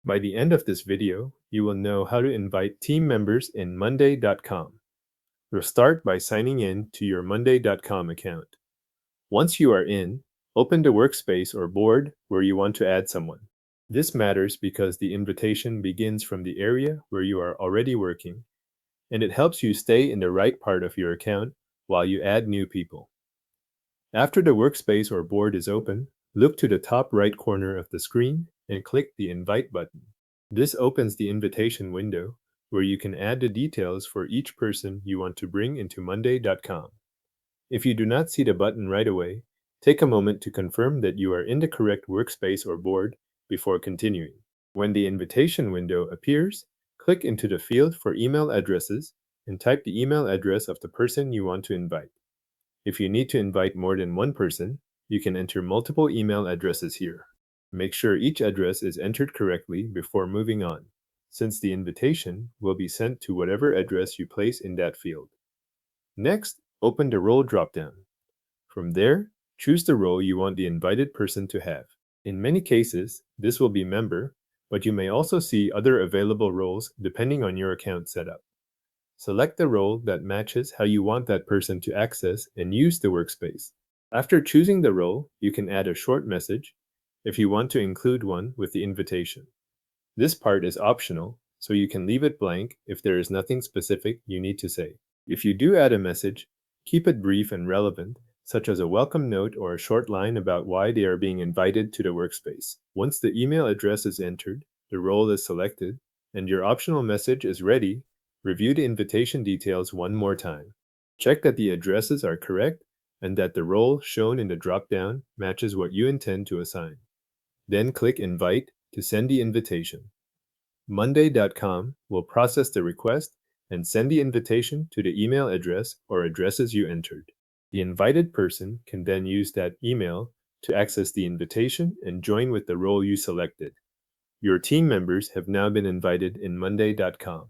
By the end of this video, you will know how to invite team members in monday.com. We'll start by signing in to your monday.com account. Once you are in, open the workspace or board where you want to add someone. This matters because the invitation begins from the area where you are already working, and it helps you stay in the right part of your account while you add new people. After the workspace or board is open, look to the top right corner of the screen and click the Invite button. This opens the invitation window where you can add the details for each person you want to bring into monday.com. If you do not see the button right away, take a moment to confirm that you are in the correct workspace or board before continuing. When the invitation window appears, click into the field for email addresses and type the email address of the person you want to invite. If you need to invite more than one person, you can enter multiple email addresses here. Make sure each address is entered correctly before moving on, since the invitation will be sent to whatever address you place in that field. Next, open the role dropdown. From there, choose the role you want the invited person to have. In many cases, this will be member, but you may also see other available roles depending on your account setup. Select the role that matches how you want that person to access and use the workspace. After choosing the role, you can add a short message if you want to include one with the invitation. This part is optional, so you can leave it blank if there is nothing specific you need to say. If you do add a message, keep it brief and relevant, such as a welcome note or a short line about why they are being invited to the workspace. Once the email address is entered, the role is selected, and your optional message is ready, review the invitation details one more time. Check that the addresses are correct and that the role shown in the drop-down matches what you intend to assign. Then click Invite to send the invitation. monday.com will process the request and send the invitation to the email address or addresses you entered. The invited person can then use that email to access the invitation and join with the role you selected. Your team members have now been invited in monday.com.